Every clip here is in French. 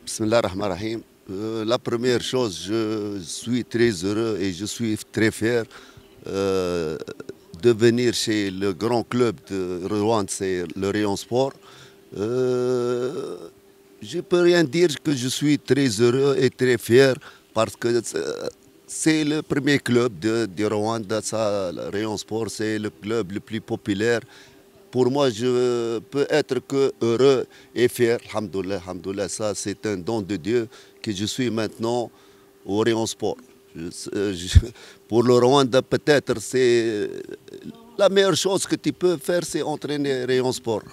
Bismillah ar-Rahman ar-Rahim. La première chose, je suis très heureux et je suis très fier euh, de venir chez le grand club de Rouen, c'est le Rayon Sport. Euh, je ne peux rien dire que je suis très heureux et très fier parce que c'est le premier club de Rouen, le Rayon Sport, c'est le club le plus populaire. Pour moi, je peux être que heureux et fier. Alhamdoulilah, alhamdoulilah, ça c'est un don de Dieu que je suis maintenant au Rayon Sport. Pour le Rwanda, peut-être c'est la meilleure chose que tu peux faire, c'est entraîner Rayon Sport.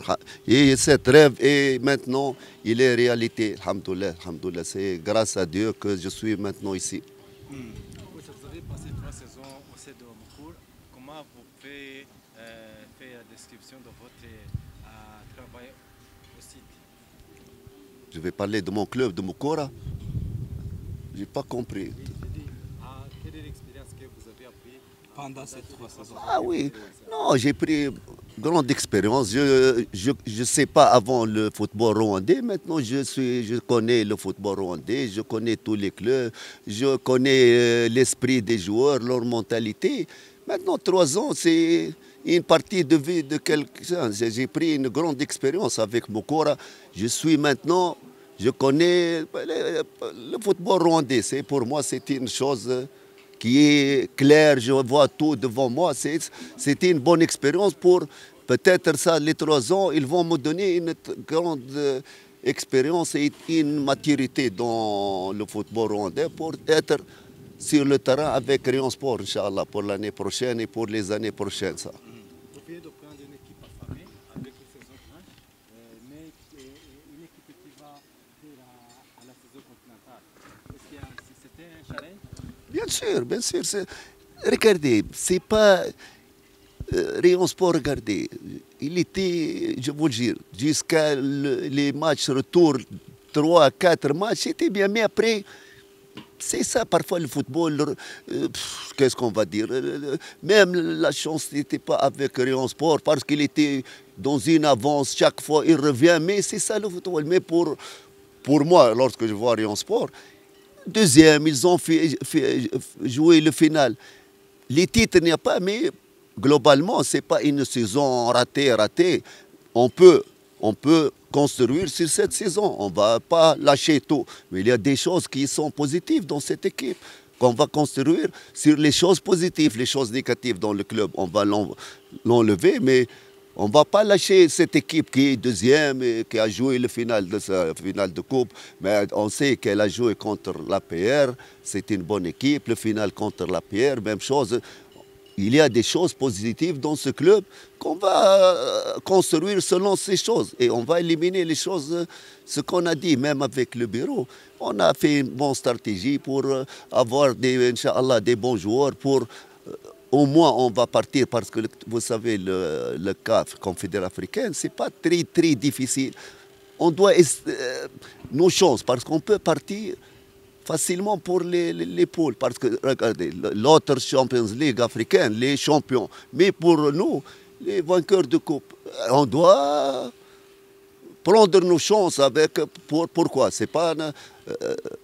Et cet rêve est maintenant, il est réalité. Alhamdoulilah, alhamdoulilah. C'est grâce à Dieu que je suis maintenant ici. Oui, vous avez passé 3 saisons au sein de Mokour. Comment vous pouvez faire la description de votre travail au site? Je vais parler de mon club, de Mukora. Je n'ai pas compris. Quelle est l'expérience que vous avez appris pendant ces 3 saisons? Ah oui, non, j'ai pris grande expérience. Je sais pas avant le football rwandais. Maintenant, je connais le football rwandais, je connais tous les clubs, je connais l'esprit des joueurs, leur mentalité. Maintenant, 3 ans, c'est une partie de vie de quelqu'un. J'ai pris une grande expérience avec Mokora. Je suis maintenant, je connais le football rwandais. C'est pour moi, c'est une chose qui est clair, je vois tout devant moi. C'était une bonne expérience pour peut-être ça, les 3 ans, ils vont me donner une grande expérience et une maturité dans le football rwandais pour être sur le terrain avec Rayon Sport, Inch'Allah, pour l'année prochaine et pour les années prochaines. Ça. Vous venez de prendre une équipe affamée avec une saison blanche, mais une équipe qui va faire à la saison continentale. Est-ce que c'était un challenge? Bien sûr, bien sûr. Regardez, c'est pas Rayon Sport, regardez, il était, je vous le dis, jusqu'à les matchs retour, 3, 4 matchs, c'était bien. Mais après, c'est ça, parfois le football, qu'est-ce qu'on va dire même la chance n'était pas avec Rayon Sport parce qu'il était dans une avance, chaque fois il revient. Mais c'est ça le football. Mais pour moi, lorsque je vois Rayon Sport, deuxième, ils ont fait jouer le final. Les titres, il n'y a pas, mais globalement, ce n'est pas une saison ratée. On peut, on peut construire sur cette saison. On ne va pas lâcher tout. Mais il y a des choses qui sont positives dans cette équipe qu'on va construire sur les choses positives. Les choses négatives dans le club, on va l'enlever, mais on ne va pas lâcher cette équipe qui est deuxième et qui a joué le final de coupe. Mais on sait qu'elle a joué contre l'APR. C'est une bonne équipe. Le final contre l'APR, même chose. Il y a des choses positives dans ce club qu'on va construire selon ces choses. Et on va éliminer les choses, ce qu'on a dit, même avec le bureau. On a fait une bonne stratégie pour avoir Inch'Allah, des bons joueurs pour au moins on va partir parce que vous savez le CAF, Confédération africaine, c'est pas très difficile. On doit nos chances parce qu'on peut partir facilement pour les poules parce que regardez l'autre Champions League africaine, les champions, mais pour nous les vainqueurs de coupe, on doit prendre nos chances avec pourquoi c'est pas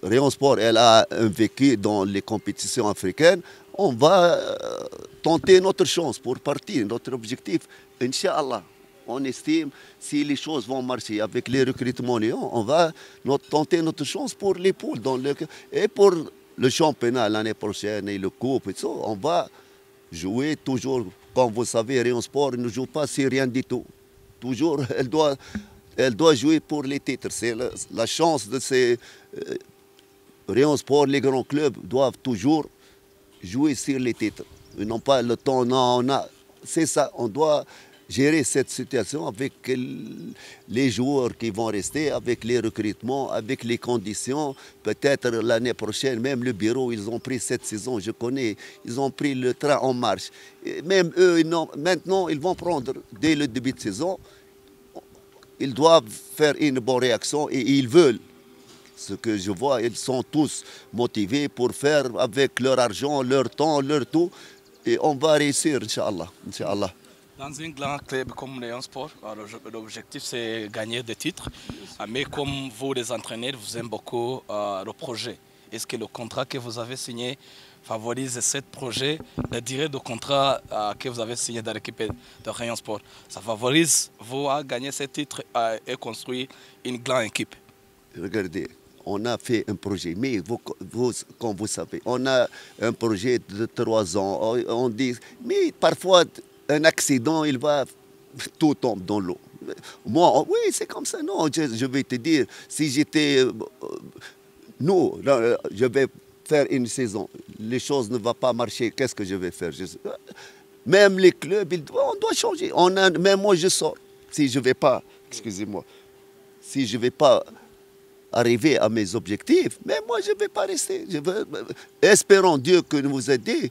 Rayon Sport, elle a un vécu dans les compétitions africaines. On va tenter notre chance pour partir. Notre objectif, Inch'Allah, on estime si les choses vont marcher avec les recrutements, on va tenter notre chance pour les poules et pour le championnat l'année prochaine et le coupe et tout. On va jouer toujours, comme vous savez, Rayon Sport ne joue pas sur rien du tout. Toujours, elle doit jouer pour les titres. C'est la chance de ces Rayon Sport, les grands clubs doivent toujours jouer sur les titres. Ils n'ont pas le temps, non, c'est ça, on doit gérer cette situation avec les joueurs qui vont rester, avec les recrutements, avec les conditions. Peut-être l'année prochaine, même le bureau, ils ont pris cette saison, je connais, ils ont pris le train en marche. Et même eux, maintenant, ils vont prendre dès le début de saison, ils doivent faire une bonne réaction et ils veulent. Ce que je vois, ils sont tous motivés pour faire avec leur argent, leur temps, leur tout. Et on va réussir, Inch'Allah. Inch'Allah. Dans un grand club comme Léon Sport, l'objectif c'est gagner des titres. Mais comme vous, les entraîneurs, vous aimez beaucoup le projet. Est-ce que le contrat que vous avez signé favorise ce projet, la durée de contrat que vous avez signé dans l'équipe de Rayon Sport? Ça favorise vous à gagner ces titres et construire une grande équipe? Regardez, on a fait un projet, mais comme vous savez, on a un projet de 3 ans. On dit, mais parfois, un accident, tout tombe dans l'eau. Moi, oui, c'est comme ça. Non, je vais te dire, si j'étais, nous, là, je vais faire une saison, les choses ne vont pas marcher, qu'est-ce que je vais faire? Même les clubs, on doit changer. Même moi, je sors. Si je ne vais pas, excusez-moi, si je ne vais pas arriver à mes objectifs, mais moi, je ne vais pas rester. Espérons Dieu que nous aide.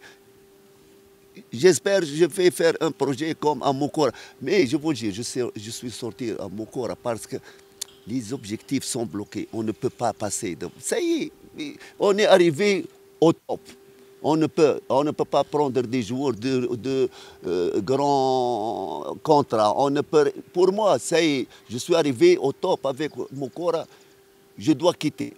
J'espère que je vais faire un projet comme à Mokora. Mais je vous dis, je suis sorti à Mokora parce que les objectifs sont bloqués. On ne peut pas passer. Ça y est, on est arrivé au top. On ne peut pas prendre des joueurs de grands contrats. Pour moi, ça y est, je suis arrivé au top avec Mokora. Je dois quitter.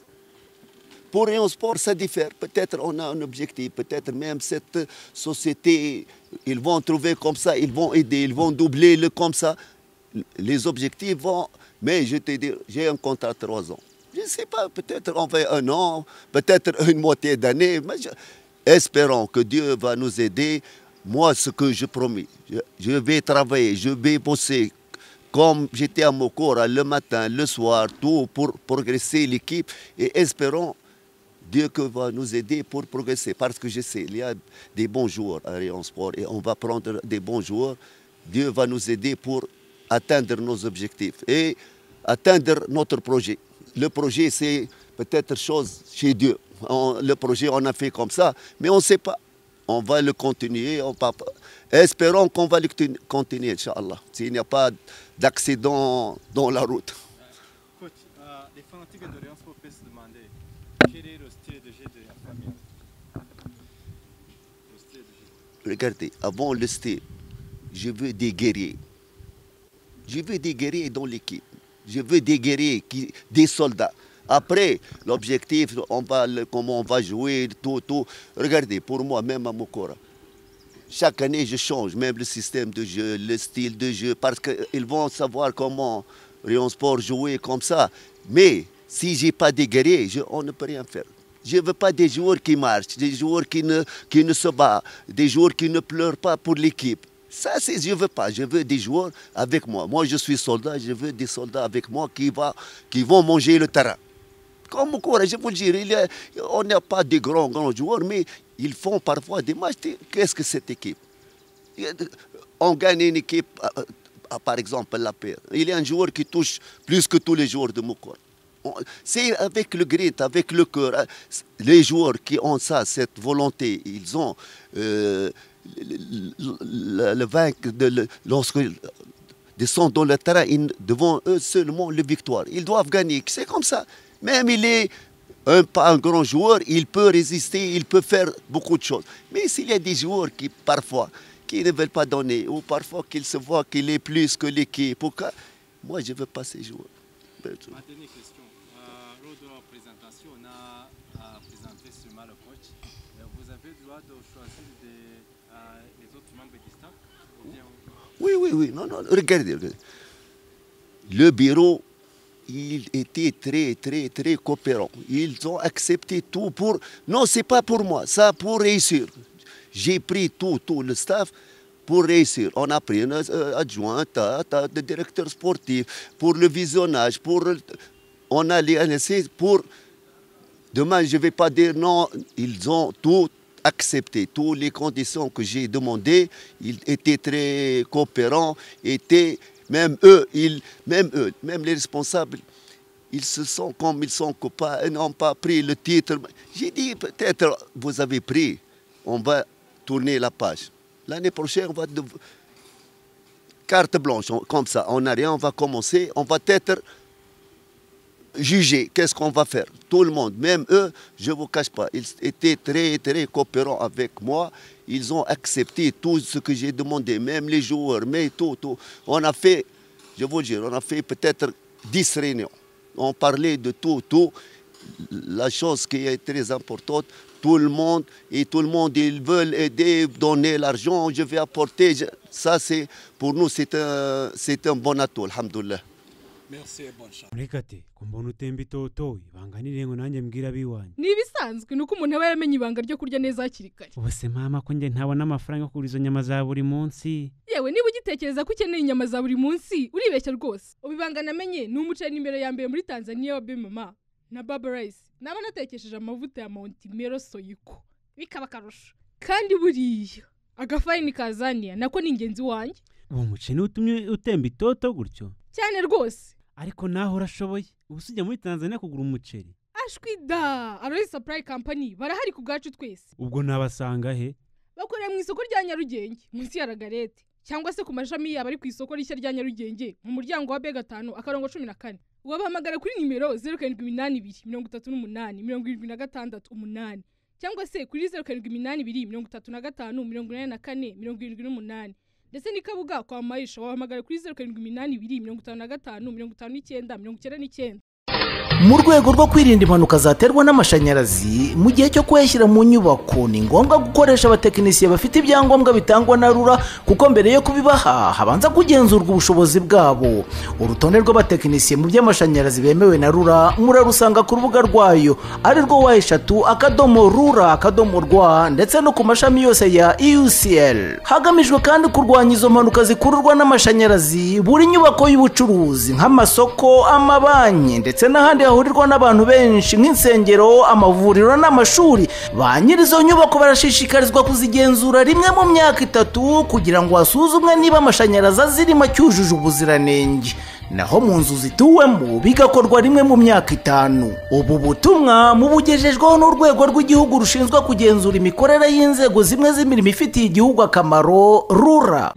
Pour Rayon Sport, ça diffère. Peut-être on a un objectif, peut-être même cette société, ils vont trouver comme ça, ils vont aider, ils vont doubler comme ça. Les objectifs vont... Mais je te dis, j'ai un contrat de 3 ans. Je ne sais pas, peut-être on fait 1 an, peut-être une moitié d'année. Espérons que Dieu va nous aider. Moi, ce que je promis, je vais travailler, je vais bosser. Comme j'étais à Mokora le matin, le soir, tout pour progresser l'équipe. Et espérons Dieu que va nous aider pour progresser. Parce que je sais, il y a des bons joueurs à Rayon Sport et on va prendre des bons joueurs. Dieu va nous aider pour atteindre nos objectifs et atteindre notre projet. Le projet, c'est peut-être chose chez Dieu. Le projet, on a fait comme ça, mais on ne sait pas. On va le continuer. Espérons qu'on va le continuer, Inch'Allah. S'il n'y a pas d'accident dans la route. Coach, les fanatiques de Rayon Sport peuvent se demander quel est le style de jeu de la famille. Le style de jeu. Regardez, avant le style, je veux des guerriers. Je veux des guerriers dans l'équipe. Je veux des guerriers, des soldats. Après, l'objectif, comment on va jouer, tout. Regardez, pour moi, même à Mokora, chaque année, je change, même le système de jeu, le style de jeu, parce qu'ils vont savoir comment Rayon Sport jouer comme ça. Mais si je n'ai pas des guerriers, on ne peut rien faire. Je ne veux pas des joueurs qui marchent, des joueurs qui ne se battent, des joueurs qui ne pleurent pas pour l'équipe. Ça, je ne veux pas. Je veux des joueurs avec moi. Moi, je suis soldat, je veux des soldats avec moi qui vont manger le terrain. Comme Mokora, je vous le dis, on n'a pas de grands joueurs, mais ils font parfois des matchs. Qu'est-ce que cette équipe? On gagne une équipe, par exemple, la paire. Il y a un joueur qui touche plus que tous les joueurs de Mokora. C'est avec le grit, avec le cœur. Les joueurs qui ont ça, cette volonté, ils ont le vaincre lorsqu'ils descendent dans le terrain, devant eux seulement la victoire. Ils doivent gagner. C'est comme ça. Même il est pas un grand joueur, il peut résister, il peut faire beaucoup de choses. Mais s'il y a des joueurs qui, parfois, qui ne veulent pas donner, ou parfois qu'ils se voient qu'il est plus que l'équipe, moi, je ne veux pas ces joueurs. Ma dernière question. Lors de la présentation, on a présenté seulement le coach. Vous avez le droit de choisir les autres membres du staff? Oui. Non, regardez. Le bureau, il était très coopérant. Ils ont accepté tout pour... Non, ce n'est pas pour moi, ça pour réussir. J'ai pris tout le staff pour réussir. On a pris un adjoint, un directeur sportif, pour le visionnage, on a les ANSC pour... Demain, je ne vais pas dire non, ils ont tout accepté. Toutes les conditions que j'ai demandées, ils étaient très coopérants, même les responsables, ils se sont comme ils sont copains, ils n'ont pas pris le titre. J'ai dit, peut-être vous avez pris, on va tourner la page. L'année prochaine, on va... Carte blanche, comme ça, on n'a rien, on va commencer, on va être jugé. Qu'est-ce qu'on va faire? Tout le monde, même eux, je ne vous cache pas, ils étaient très coopérants avec moi. ils ont accepté tout ce que j'ai demandé, même les joueurs, mais tout. On a fait, je vous dire, on a fait peut-être 10 réunions. On parlait de tout. La chose qui est très importante, tout le monde, ils veulent aider, donner l'argent, je vais apporter. Ça, pour nous, c'est un bon atout, alhamdoulilah. Merci et bonne chance. Murekate kumbona utemba itotoye banganire ngo nanjye mbwira biwanye. Ni ibisanzwe nuko umuntu aba yaramenye ibanga ryo kurya neza hakiri kare. Ubuse mama ko nge ntabona amafaranga yo kugura izo nyama za buri munsi. Yewe niba ugitekereza ko ukeneye inyama za buri munsi uribeshya rwose. Ubibanga namenye ni umuceri nimero ya mbere muri Tanzania wa Bemama na Baba Rice. Naba natekesheje amavuta ya Mount Mero Soyiko. Bikaba karusho. Kandi buriya agafarini kazania nako ni ingenzi wanjye. Uwo muceri utumye utemba itoto gutyo. Cyane rwose. Ariko naho urashoboye ubusujya muri Tanzania kugura umuceri. Ashwida Aloy Supply Company barahari ku gacu twese. Ubwo nabasanga he? Bakorera mu isoko rya Nyarugenge munsi ya Ragarete cyangwa se ku mashami yaba ari ku isoko rishya rya Nyarugenge mu muryango wa B5 akarongo 14. Wabahamagara kuri nimero 07823876 cyangwa se kuri 0782354478 ndetse ni Kabuga kwa Maisha wahamagara kuri 0782555999. Mu rwego rwo kwirinda impanuka zaterwa n'amashanyarazi mu gihe cyo kuyashyira mu nyubako ni ngombwa gukoresha abatekinisiye bafite ibyangombwa bitangwa na RURA kuko mbere yo kubibaha habanza kugenzurwa ubushobozi bwabo. Urutonde rw'abatekinisiye mu by'amashanyarazi bemewe na RURA murarusanga ku rubuga rwayo ari rwo wa3.rura.rwa ndetse no ku mashami yose ya EUCL. Hagamijwe kandi kurwanya izo mpanuka zikururwa n'amashanyarazi, buri nyubako y'ubucuruzi nk'amasoko, amabanki ndetse n'ahandi hahurirwa n'abantu benshi nk'insengero, amavuriro n'amashuri, ba nyirizo nyubako barashishikarizwa kuzigenzura rimwe mu myaka 3 kugira ngo hasuzumwe niba amashanyarazi azirimo cyujuje ubuziranenge. Naho mu nzu zituwemo bigakorwa rimwe mu myaka 5. Ubu butumwa mubugejejweho n'urwego rw'igihugu rushinzwe kugenzura imikorere y'inzego zimwe z'imirimo ifitiye igihugu akamaro RURA.